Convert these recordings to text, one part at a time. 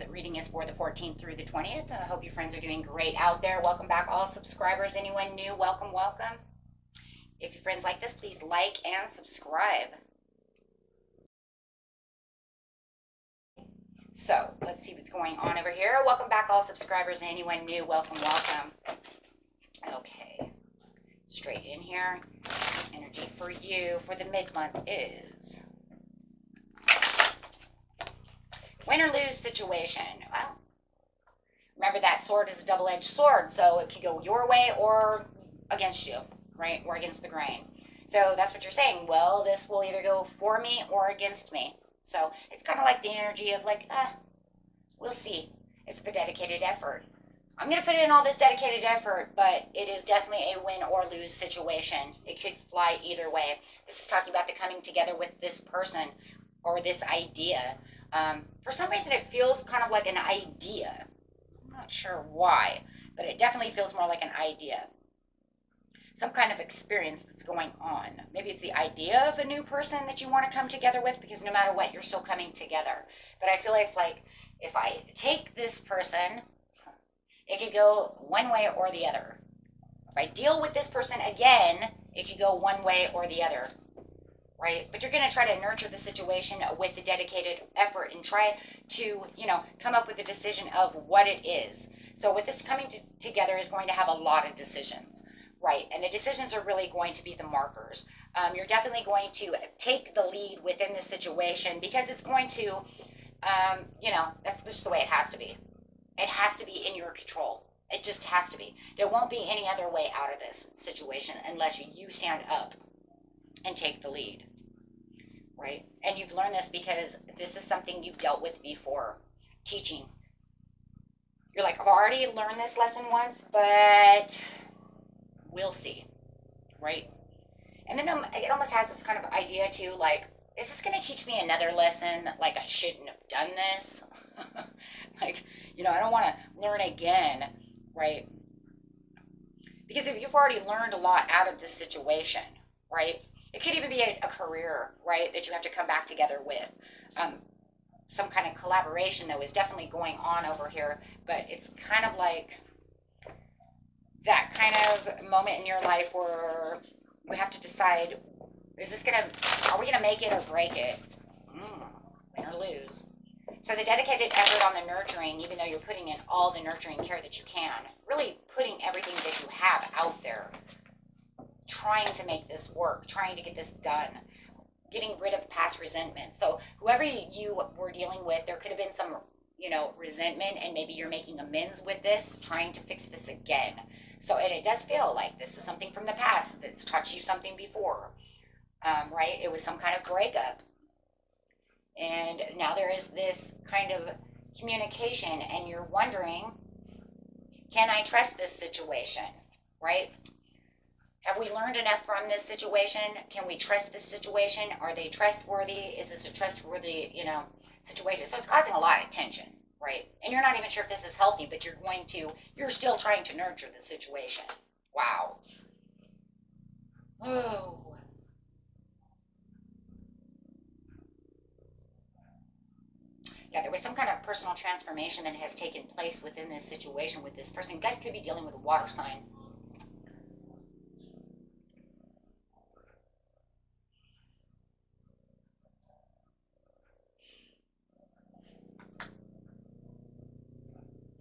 This reading is for the 14th through the 20th. I hope you friends are doing great out there. Welcome back, all subscribers. Anyone new, welcome, welcome. If your friends like this, please like and subscribe. So, let's see what's going on over here. Welcome back, all subscribers. Anyone new, welcome, welcome. Okay, straight in here. Energy for you for the mid-month is win or lose situation. Well, remember that sword is a double-edged sword, so it could go your way or against you, right? Or against the grain. So that's what you're saying. Well, this will either go for me or against me. So it's kind of like the energy of like, we'll see. It's the dedicated effort. I'm going to put in all this dedicated effort, but it is definitely a win or lose situation. It could fly either way. This is talking about the coming together with this person or this idea. For some reason, it feels kind of like an idea. I'm not sure why, but it definitely feels more like an idea. Some kind of experience that's going on. Maybe it's the idea of a new person that you want to come together with, because no matter what, you're still coming together. But I feel like it's like, if I take this person, it could go one way or the other. If I deal with this person again, it could go one way or the other. Right? But you're going to try to nurture the situation with the dedicated effort and try to, come up with a decision of what it is. So with this coming together is going to have a lot of decisions, right? And the decisions are really going to be the markers. You're definitely going to take the lead within the situation because it's going to, that's just the way it has to be. It has to be in your control. It just has to be. There won't be any other way out of this situation unless you stand up and take the lead. Right? And you've learned this because this is something you've dealt with before. Teaching. You're like, I've already learned this lesson once, but we'll see. Right? And then it almost has this kind of idea too, like, is this going to teach me another lesson? Like, I shouldn't have done this? Like, I don't want to learn again. Right? Because if you've already learned a lot out of this situation, right? It could even be a career, right, that you have to come back together with. Some kind of collaboration, though, is definitely going on over here. But it's kind of like that kind of moment in your life where we have to decide, are we going to make it or break it? Win or lose. So the dedicated effort on the nurturing, even though you're putting in all the nurturing care that you can, really putting everything that you have out there, trying to make this work, trying to get this done, getting rid of past resentment. So whoever you were dealing with, there could have been some, resentment, and maybe you're making amends with this, trying to fix this again. So, and it does feel like this is something from the past that's taught you something before, right? It was some kind of breakup. And now there is this kind of communication, and you're wondering, can I trust this situation, right? Have we learned enough from this situation? Can we trust this situation? Are they trustworthy? Is this a trustworthy, situation? So it's causing a lot of tension, right? And you're not even sure if this is healthy, but you're still trying to nurture the situation. Wow. Oh. Yeah, there was some kind of personal transformation that has taken place within this situation with this person. You guys could be dealing with a water sign.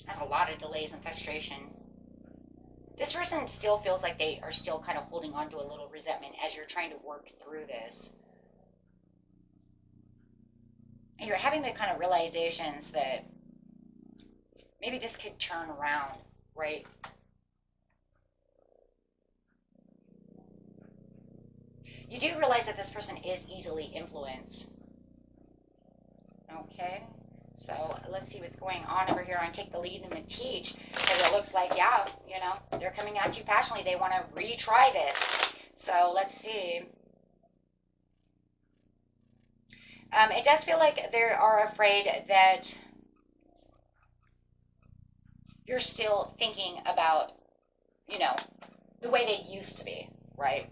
There's a lot of delays and frustration. This person still feels like they are still kind of holding on to a little resentment as you're trying to work through this. And you're having the kind of realizations that maybe this could turn around, right? You do realize that this person is easily influenced. Okay? So let's see what's going on over here on Take the Lead and the Teach. Because it looks like, yeah, they're coming at you passionately. They want to retry this. So let's see. It does feel like they are afraid that you're still thinking about, the way they used to be, right?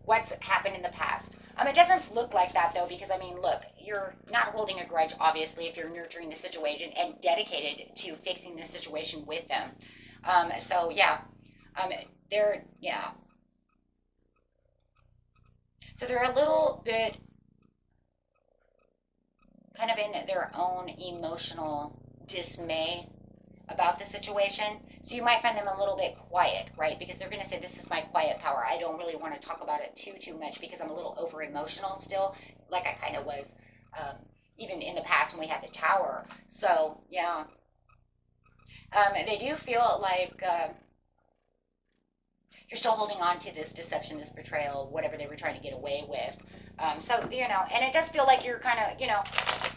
what's happened in the past. It doesn't look like that though, because I mean, look, you're not holding a grudge, obviously, if you're nurturing the situation and dedicated to fixing the situation with them. So yeah, they're, yeah. So they're a little bit kind of in their own emotional dismay about the situation. So you might find them a little bit quiet, right? Because they're going to say, this is my quiet power. I don't really want to talk about it too much because I'm a little over emotional still, like I kind of was even in the past when we had the tower. So yeah, they do feel like you're still holding on to this deception, this betrayal, whatever they were trying to get away with. So, and it does feel like you're kind of,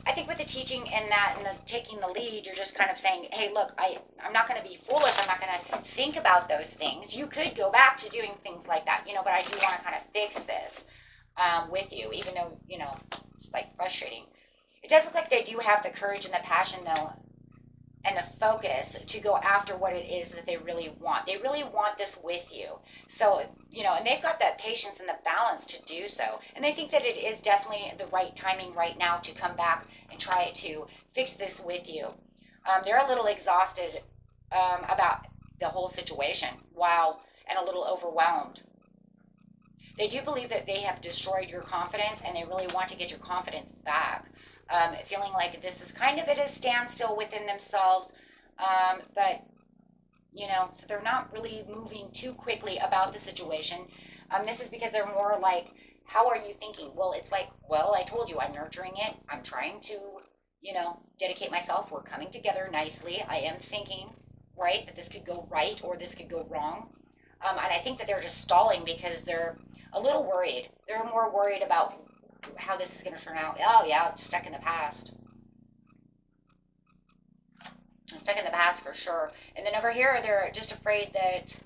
I think with the teaching and that and the taking the lead, you're just kind of saying, hey, look, I'm not going to be foolish. I'm not going to think about those things. You could go back to doing things like that, but I do want to kind of fix this with you, even though, it's like frustrating. It does look like they do have the courage and the passion, though, and the focus to go after what it is that they really want. They really want this with you. So, and they've got that patience and the balance to do so. And they think that it is definitely the right timing right now to come back and try to fix this with you. They're a little exhausted about the whole situation. Wow. And a little overwhelmed. They do believe that they have destroyed your confidence and they really want to get your confidence back. Feeling like this is kind of at a standstill within themselves. But, so they're not really moving too quickly about the situation. This is because they're more like, how are you thinking? Well, it's like, well, I told you I'm nurturing it. I'm trying to, dedicate myself. We're coming together nicely. I am thinking, right, that this could go right or this could go wrong. And I think that they're just stalling because they're a little worried. They're more worried about how this is going to turn out. Oh yeah, stuck in the past. Stuck in the past for sure. And then over here, they're just afraid that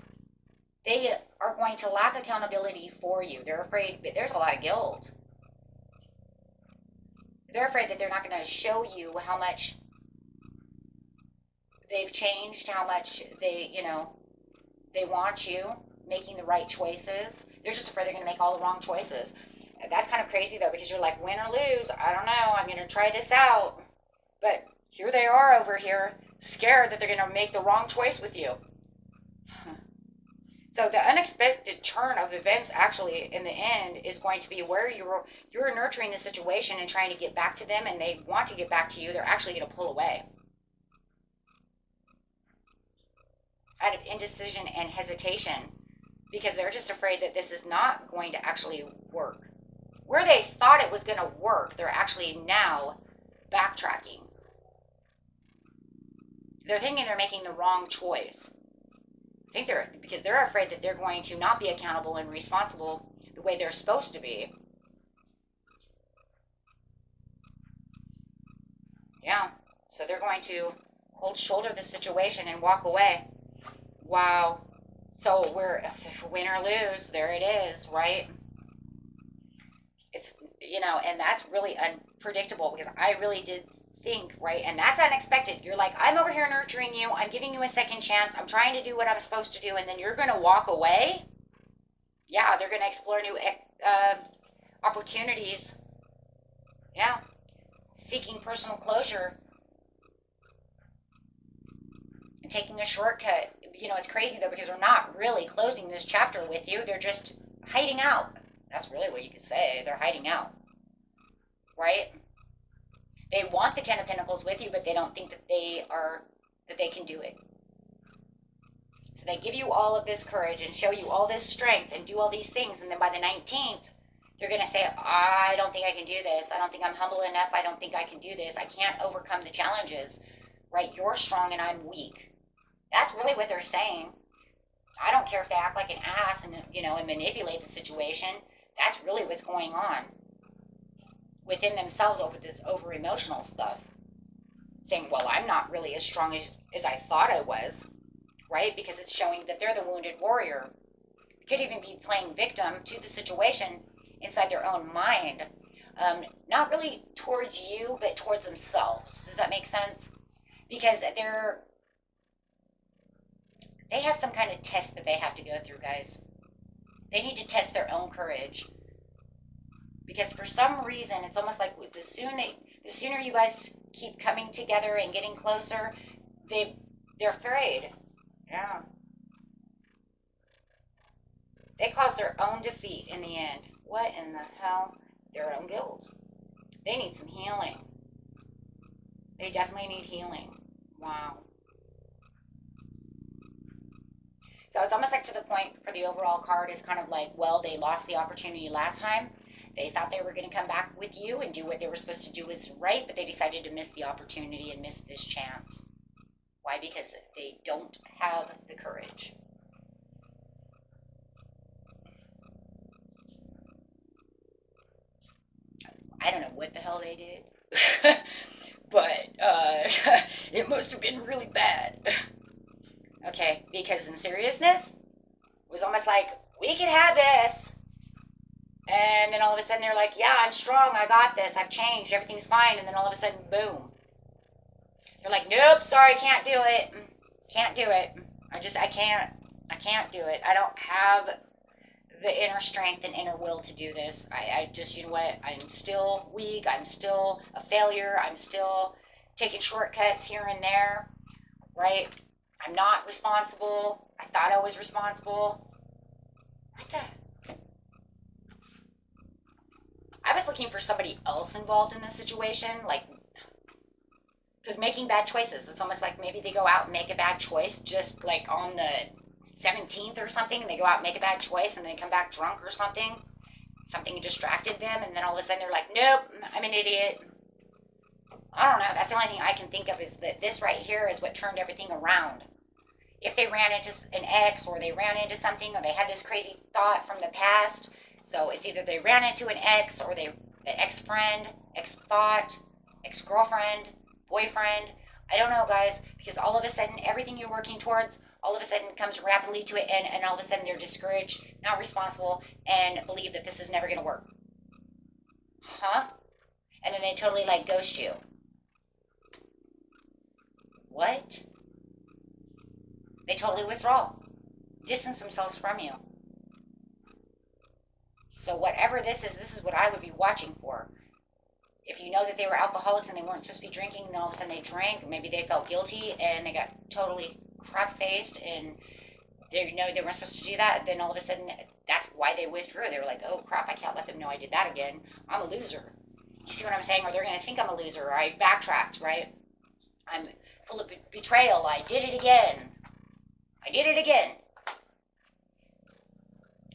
they are going to lack accountability for you. They're afraid, but there's a lot of guilt. They're afraid that they're not going to show you how much they've changed, how much they, they want you making the right choices. They're just afraid they're going to make all the wrong choices. That's kind of crazy though, because you're like, win or lose, I don't know, I'm going to try this out. But here they are over here, scared that they're going to make the wrong choice with you. So the unexpected turn of events actually in the end is going to be where you're nurturing the situation and trying to get back to them and they want to get back to you. They're actually going to pull away. Out of indecision and hesitation, because they're just afraid that this is not going to actually work. Where they thought it was going to work, they're actually now backtracking. They're thinking they're making the wrong choice. I think because they're afraid that they're going to not be accountable and responsible the way they're supposed to be. Yeah, so they're going to shoulder the situation and walk away. Wow. So we're win or lose, there it is, right? It's, and that's really unpredictable because I really did think, right? And that's unexpected. You're like, I'm over here nurturing you. I'm giving you a second chance. I'm trying to do what I'm supposed to do. And then you're going to walk away. Yeah, they're going to explore new opportunities. Yeah. Seeking personal closure and taking a shortcut. It's crazy though, because they're not really closing this chapter with you. They're just hiding out. That's really what you could say. They're hiding out. Right? They want the Ten of Pentacles with you, but they don't think that they can do it. So they give you all of this courage and show you all this strength and do all these things. And then by the 19th, they're going to say, I don't think I can do this. I don't think I'm humble enough. I don't think I can do this. I can't overcome the challenges. Right? You're strong and I'm weak. That's really what they're saying. I don't care if they act like an ass and, and manipulate the situation. That's really what's going on within themselves over emotional stuff. Saying, well, I'm not really as strong as I thought I was, right? Because it's showing that they're the wounded warrior. Could even be playing victim to the situation inside their own mind. Not really towards you, but towards themselves. Does that make sense? Because they have some kind of test that they have to go through, guys. They need to test their own courage. Because for some reason, it's almost like the sooner you guys keep coming together and getting closer, they're afraid. Yeah. They cause their own defeat in the end. What in the hell? Their own guilt. They need some healing. They definitely need healing. Wow. So it's almost like to the point for the overall card is kind of like, well, they lost the opportunity last time. They thought they were going to come back with you and do what they were supposed to do was right, but they decided to miss the opportunity and miss this chance. Why? Because they don't have the courage. I don't know what the hell they did, but it must have been really bad. Okay, because in seriousness, it was almost like, we can have this. And then all of a sudden they're like, yeah, I'm strong, I got this, I've changed, everything's fine. And then all of a sudden, boom. They're like, nope, sorry, can't do it. Can't do it. I can't do it. I don't have the inner strength and inner will to do this. I just, you know what, I'm still weak, I'm still a failure, I'm still taking shortcuts here and there, right? I'm not responsible. I thought I was responsible. What the? I was looking for somebody else involved in this situation, like, because making bad choices, it's almost like maybe they go out and make a bad choice just like on the 17th or something, and they go out and make a bad choice and they come back drunk or something. Something distracted them, and then all of a sudden they're like, nope, I'm an idiot. I don't know. That's the only thing I can think of is that this right here is what turned everything around. If they ran into an ex or they ran into something or they had this crazy thought from the past, so it's either they ran into an ex or an ex-friend, ex-thought, ex-girlfriend, boyfriend. I don't know, guys, because all of a sudden, everything you're working towards, all of a sudden comes rapidly to an end, and all of a sudden they're discouraged, not responsible, and believe that this is never going to work. Huh? And then they totally, like, ghost you. What? They totally withdraw. Distance themselves from you. So whatever this is what I would be watching for. If you know that they were alcoholics and they weren't supposed to be drinking, and all of a sudden they drank, maybe they felt guilty and they got totally crap-faced and they know they weren't supposed to do that, then all of a sudden that's why they withdrew. They were like, oh crap, I can't let them know I did that again. I'm a loser. You see what I'm saying? Or they're going to think I'm a loser, or I backtracked, right? I'm full of betrayal. I did it again. I did it again.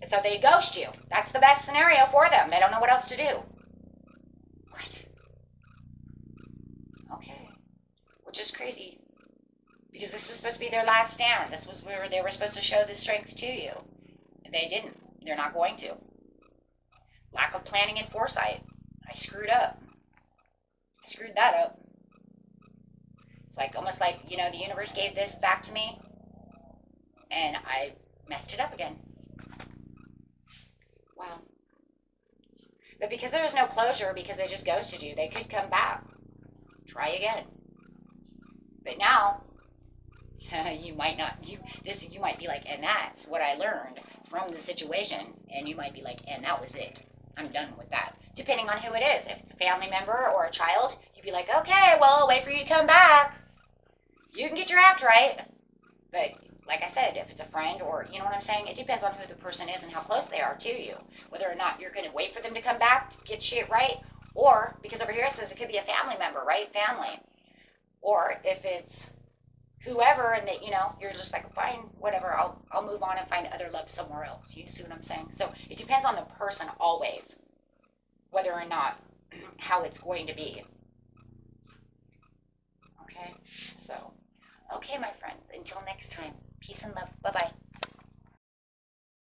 And so they ghost you. That's the best scenario for them. They don't know what else to do. What? Okay. Which is crazy. Because this was supposed to be their last stand. This was where they were supposed to show the strength to you. And they didn't. They're not going to. Lack of planning and foresight. I screwed up. I screwed that up. It's like almost like, you know, the universe gave this back to me. And I messed it up again. Wow. But because there was no closure, because they just ghosted you, they could come back. Try again. But now, you might not, you might be like, and that's what I learned from the situation. And you might be like, and that was it. I'm done with that. Depending on who it is. If it's a family member or a child, you'd be like, okay, well, I'll wait for you to come back. You can get your act right. But like I said, if it's a friend or, you know what I'm saying? It depends on who the person is and how close they are to you. Whether or not you're going to wait for them to come back to get shit right. Or, because over here it says it could be a family member, right? Family. Or if it's whoever and that, you know, you're just like, fine, whatever, I'll move on and find other love somewhere else. You see what I'm saying? So it depends on the person always. Whether or not, how it's going to be. Okay? So, okay, my friends, until next time. Peace and love. Bye-bye.